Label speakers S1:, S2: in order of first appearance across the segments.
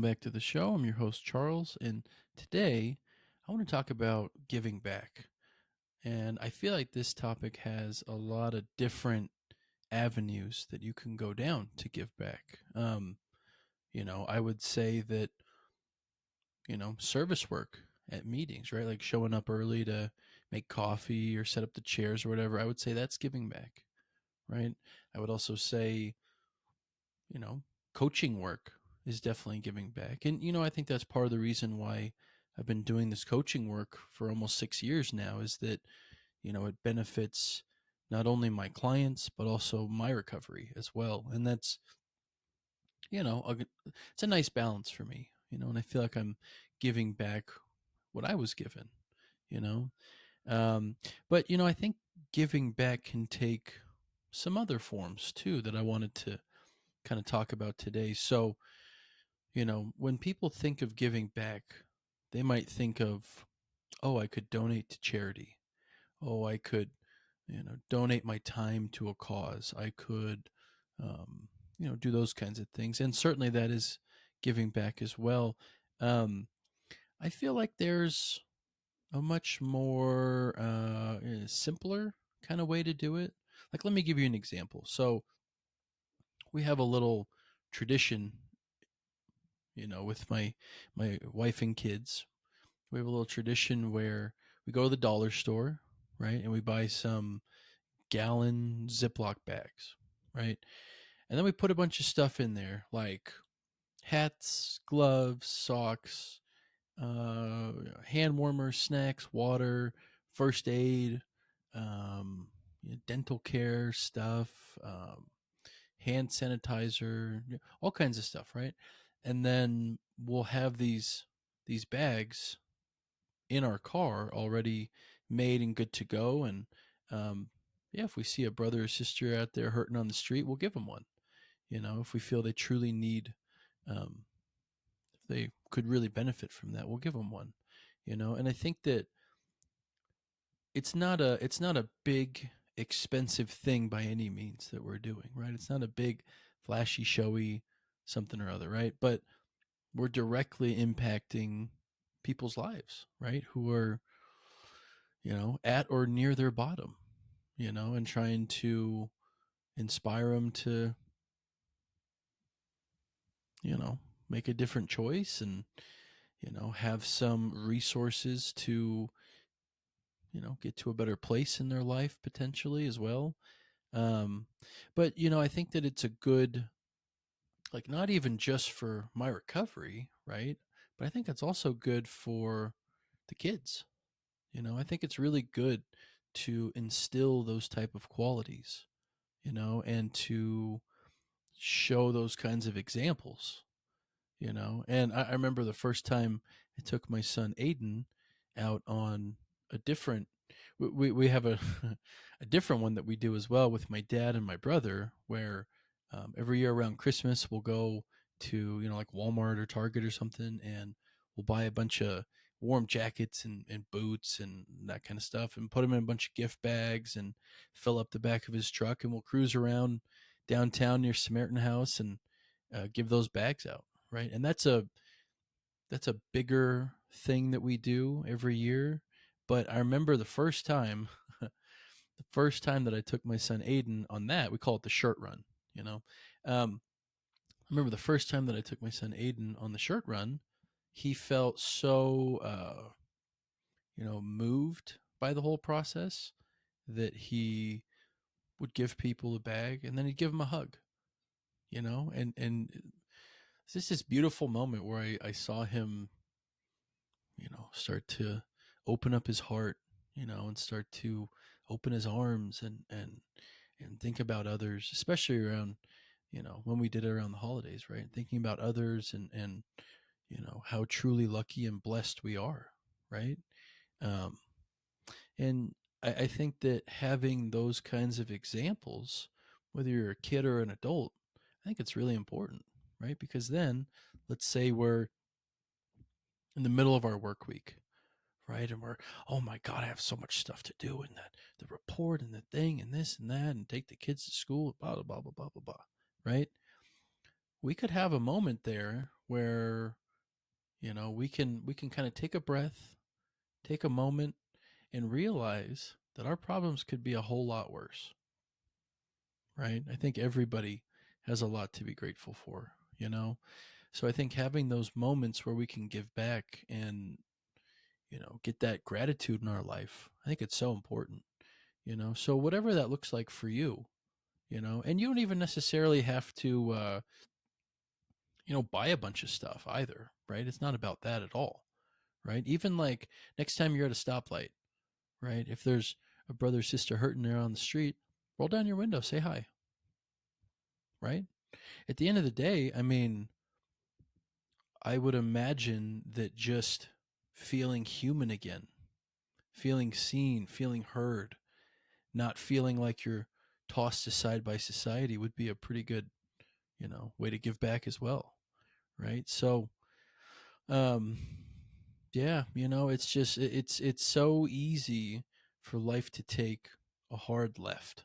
S1: back to the show. I'm your host, Charles, and today I want to talk about giving back. And I feel like this topic has a lot of different avenues that you can go down to give back. I would say that, service work at meetings, right? Like showing up early to make coffee or set up the chairs or whatever. I would say that's giving back, right? I would also say, you know, coaching work is definitely giving back. And, I think that's part of the reason why I've been doing this coaching work for almost 6 years now is that, it benefits not only my clients, but also my recovery as well. And that's, it's a nice balance for me, and I feel like I'm giving back what I was given, you know. But, I think giving back can take some other forms too that I wanted to kind of talk about today. So, when people think of giving back, they might think of, oh, I could donate to charity. Oh, I could, donate my time to a cause. I could, do those kinds of things. And certainly that is giving back as well. I feel like there's a much more simpler kind of way to do it. Like, let me give you an example. So we have a little tradition, with my wife and kids. We have a little tradition where we go to the dollar store, right, and we buy some gallon Ziploc bags, right, and then we put a bunch of stuff in there like hats, gloves, socks, hand warmers, snacks, water, first aid, dental care stuff, hand sanitizer, all kinds of stuff, right? And then we'll have these bags in our car already made and good to go. And yeah, if we see a brother or sister out there hurting on the street, we'll give them one. If we feel they truly need, um, if they could really benefit from that, we'll give them one. And I think that it's not a big expensive thing by any means that we're doing, right? It's not a big flashy showy something or other, right? But we're directly impacting people's lives, right? Who are, at or near their bottom, and trying to inspire them to, make a different choice and, have some resources to, get to a better place in their life potentially as well. Um, but I think that it's a good, like, not even just for my recovery, right? But I think it's also good for the kids. I think it's really good to instill those type of qualities, and to show those kinds of examples, And I remember the first time I took my son Aiden out on a different, we have a, a different one that we do as well with my dad and my brother, where every year around Christmas, we'll go to, like Walmart or Target or something, and we'll buy a bunch of warm jackets and boots and that kind of stuff and put them in a bunch of gift bags and fill up the back of his truck. And we'll cruise around downtown near Samaritan House and give those bags out. Right. And that's a bigger thing that we do every year. But I remember the first time, the first time that I took my son Aiden on that, we call it the shirt run, I remember the first time that I took my son Aiden on the shirt run, he felt so, moved by the whole process that he would give people a bag and then he'd give them a hug, and it's just this beautiful moment where I saw him, start to open up his heart, and start to open his arms and think about others, especially around, when we did it around the holidays, right? Thinking about others and how truly lucky and blessed we are, right? Um, and I think that having those kinds of examples, whether you're a kid or an adult, I think it's really important, right? Because then, let's say we're in the middle of our work week, right? And we're, oh my God, I have so much stuff to do, and the report and the thing and this and that, and take the kids to school, blah, blah, blah, blah, blah, blah, blah, right? We could have a moment there where, we can kind of take a breath, take a moment, and realize that our problems could be a whole lot worse, right? I think everybody has a lot to be grateful for. So I think having those moments where we can give back and, get that gratitude in our life, I think it's so important. So whatever that looks like for you, and you don't even necessarily have to, buy a bunch of stuff either, right? It's not about that at all, right? Even like next time you're at a stoplight, right? If there's a brother or sister hurting there on the street, roll down your window, say hi, right? At the end of the day, I mean, I would imagine that just feeling human again, feeling seen, feeling heard, not feeling like you're tossed aside by society would be a pretty good, way to give back as well, right? So, um, yeah, it's just it's so easy for life to take a hard left.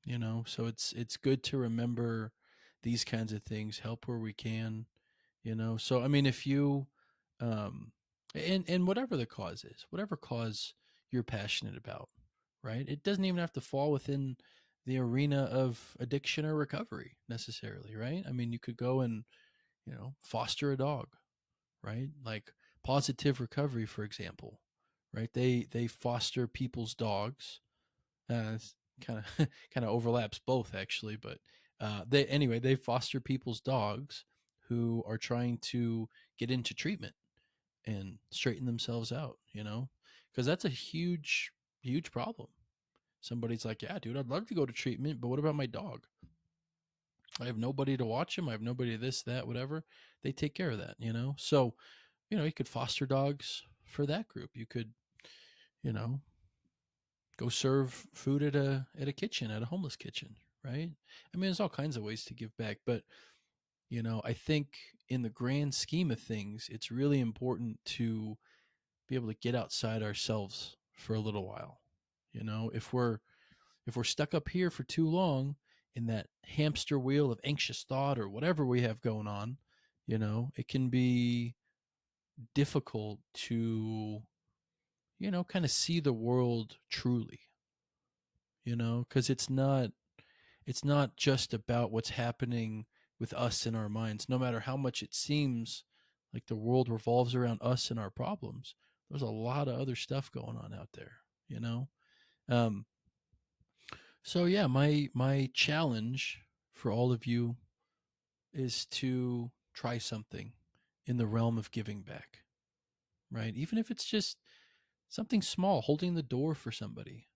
S1: So it's good to remember these kinds of things, help where we can. So I mean, if you um and whatever the cause is, whatever cause you're passionate about, right? It doesn't even have to fall within the arena of addiction or recovery necessarily, right? I mean, you could go and, foster a dog, right? Like positive recovery, for example, right? They foster people's dogs. Kind of kind of overlaps both actually, but they foster people's dogs who are trying to get into treatment and straighten themselves out. Because that's a huge problem. Somebody's like, yeah, dude, I'd love to go to treatment, but what about my dog? I have nobody to watch him. I have nobody to this, that, whatever. They take care of that. So, you could foster dogs for that group. You could, you know, go serve food at a kitchen, at a homeless kitchen, right? I mean, there's all kinds of ways to give back, but I think in the grand scheme of things, it's really important to be able to get outside ourselves for a little while. If we're stuck up here for too long in that hamster wheel of anxious thought or whatever we have going on, it can be difficult to, kind of see the world truly, because it's not just about what's happening with us in our minds. No matter how much it seems like the world revolves around us and our problems, there's a lot of other stuff going on out there. Um, so yeah, my challenge for all of you is to try something in the realm of giving back, right? Even if it's just something small, holding the door for somebody,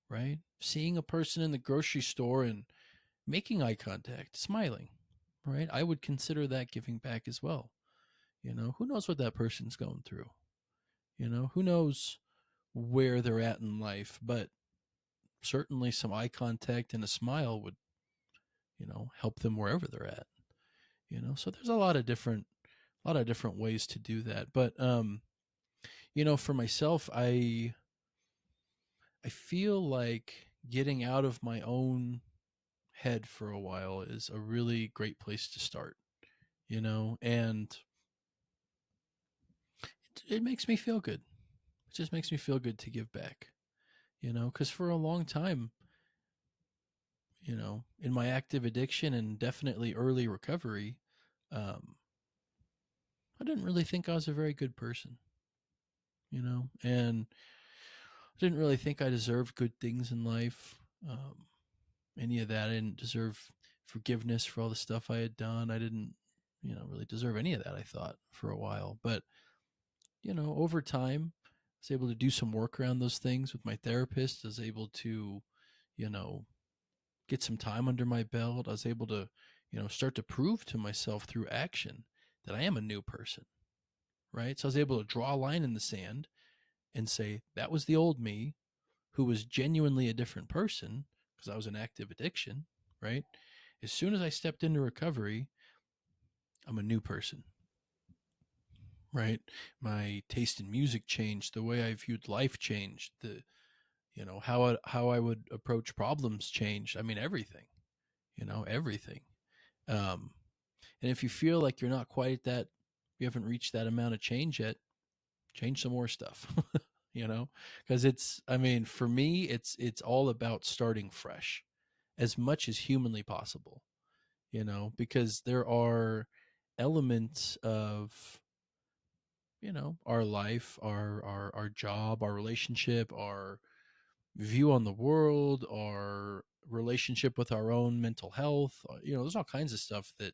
S1: right? Seeing a person in the grocery store and making eye contact, smiling, right? I would consider that giving back as well. Who knows what that person's going through? Who knows where they're at in life, but certainly some eye contact and a smile would, help them wherever they're at. So there's a lot of different ways to do that. But for myself, I feel like getting out of my own head for a while is a really great place to start. And it makes me feel good. It just makes me feel good to give back, because for a long time, in my active addiction and definitely early recovery, um, I didn't really think I was a very good person, and I didn't really think I deserved good things in life. Any of that. I didn't deserve forgiveness for all the stuff I had done. I didn't, really deserve any of that, I thought, for a while. But, over time, I was able to do some work around those things with my therapist. I was able to, you know, get some time under my belt. I was able to, start to prove to myself through action that I am a new person, right? So I was able to draw a line in the sand and say, that was the old me who was genuinely a different person because I was in active addiction, right? As soon as I stepped into recovery, I'm a new person, right? My taste in music changed, the way I viewed life changed, the how I would approach problems changed. I mean everything, everything. Um And if you feel like you're not quite at that, you haven't reached that amount of change yet, change some more stuff. You know, because it's, I mean, for me, it's all about starting fresh as much as humanly possible, you know, because there are elements of, you know, our life, our job, our relationship, our view on the world, our relationship with our own mental health, you know, there's all kinds of stuff that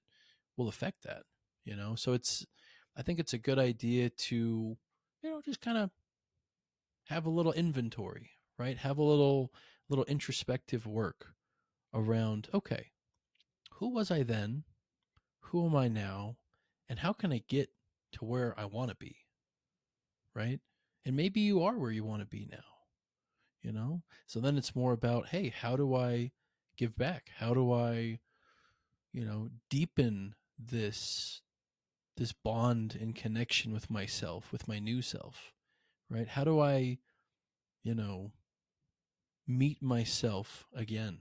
S1: will affect that, you know. So it's, I think it's a good idea to, you know, just kind of have a little inventory, right? Have a little introspective work around, okay, who was I then? Who am I now? And how can I get to where I want to be, right? And maybe you are where you want to be now, you know? So then it's more about, hey, how do I give back? How do I, you know, deepen this bond and connection with myself, with my new self, right? How do I, you know, meet myself again,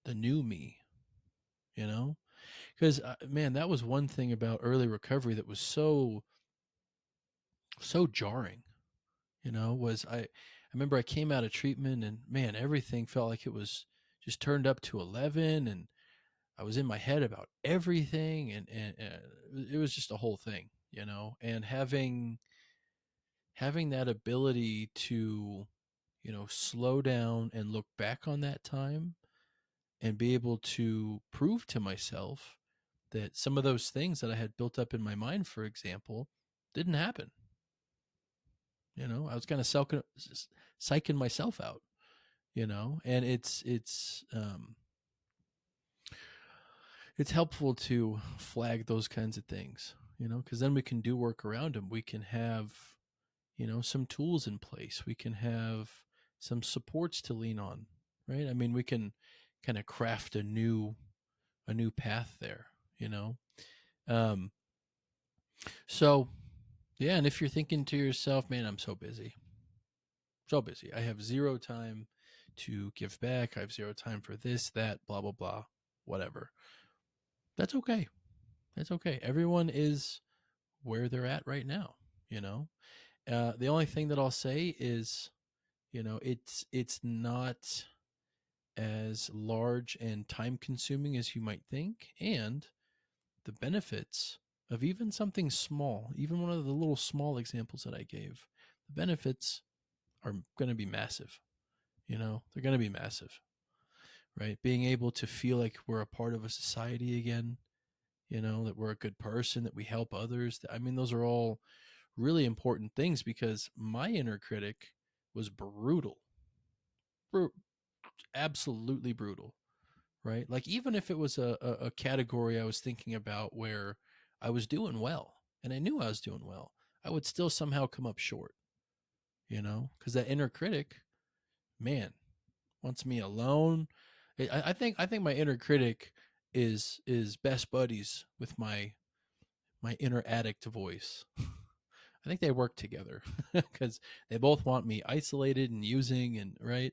S1: the new me, you know? Because man, that was one thing about early recovery that was so jarring, you know, was I remember I came out of treatment and man, everything felt like it was just turned up to 11, and I was in my head about everything, and it was just a whole thing, you know. And having that ability to, you know, slow down and look back on that time and be able to prove to myself that some of those things that I had built up in my mind, for example, didn't happen. You know, I was kind of psyching myself out, you know, and it's helpful to flag those kinds of things, you know, because then we can do work around them. We can have, you know, some tools in place. We can have some supports to lean on, right? I mean, we can kind of craft a new path there, you know. Um, so yeah, and if you're thinking to yourself, man, I'm so busy, so busy. I have zero time to give back. I have zero time for this, that, blah, blah, blah, whatever. That's okay. That's okay. Everyone is where they're at right now, you know? The only thing that I'll say is, you know, it's not as large and time consuming as you might think. And the benefits of even something small, even one of the little small examples that I gave, the benefits are going to be massive. You know, they're going to be massive, right? Being able to feel like we're a part of a society again, you know, that we're a good person, that we help others. I mean, those are all really important things because my inner critic was brutal, absolutely brutal, right? Like, even if it was a category I was thinking about where I was doing well and I knew I was doing well, I would still somehow come up short, you know, because that inner critic, man, wants me alone. I think my inner critic is best buddies with my inner addict voice. I think they work together because they both want me isolated and using, and right.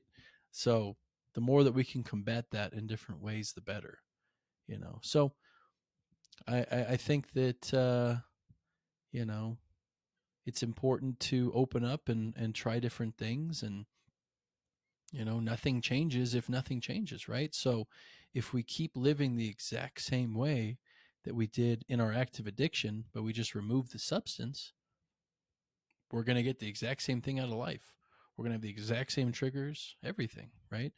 S1: So the more that we can combat that in different ways, the better, you know. So I think that you know, it's important to open up and try different things, and you know, nothing changes if nothing changes, right? So if we keep living the exact same way that we did in our active addiction, but we just remove the substance, we're going to get the exact same thing out of life. We're going to have the exact same triggers, everything, right?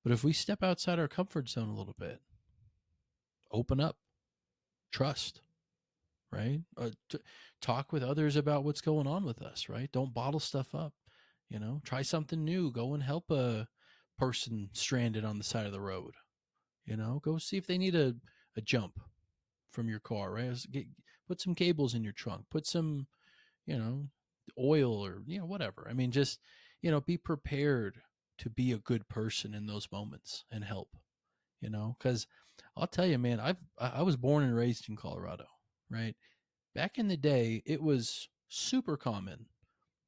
S1: But if we step outside our comfort zone a little bit, open up, trust, right? Talk with others about what's going on with us, right? Don't bottle stuff up, you know, try something new. Go and help a person stranded on the side of the road, you know, go see if they need a jump from your car, right? Put some cables in your trunk, put some, you know, oil or, you know, whatever. I mean, just, you know, be prepared to be a good person in those moments and help, you know, because I'll tell you, man, I was born and raised in Colorado, right? Back in the day, it was super common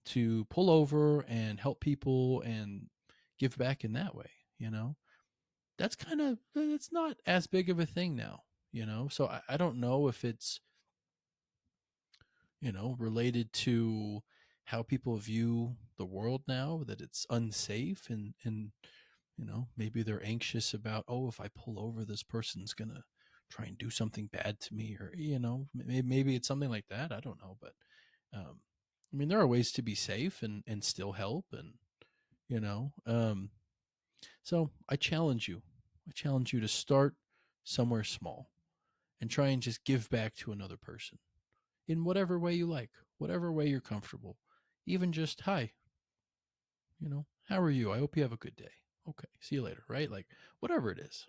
S1: to pull over and help people and give back in that way, you know. That's kind of, it's not as big of a thing now, So I don't know if it's, related to how people view the world now, that it's unsafe, and maybe they're anxious about, oh, if I pull over, this person's gonna try and do something bad to me, or maybe it's something like that. I don't know, but um, I mean, there are ways to be safe and still help, and you know, um, so I challenge you to start somewhere small and try and just give back to another person in whatever way you like, whatever way you're comfortable. Even just, hi, how are you? I hope you have a good day. Okay, see you later, right? Like, whatever it is.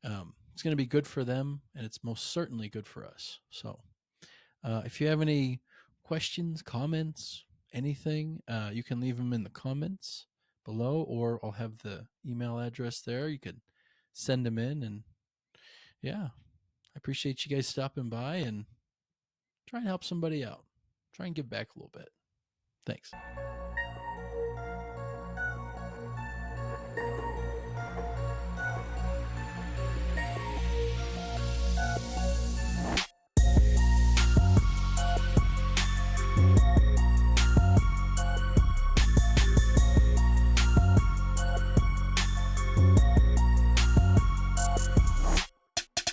S1: It's going to be good for them, and it's most certainly good for us. So, if you have any questions, comments, anything, you can leave them in the comments below, or I'll have the email address there. You can send them in, and yeah, I appreciate you guys stopping by and try and help somebody out. Try and give back a little bit. Thanks.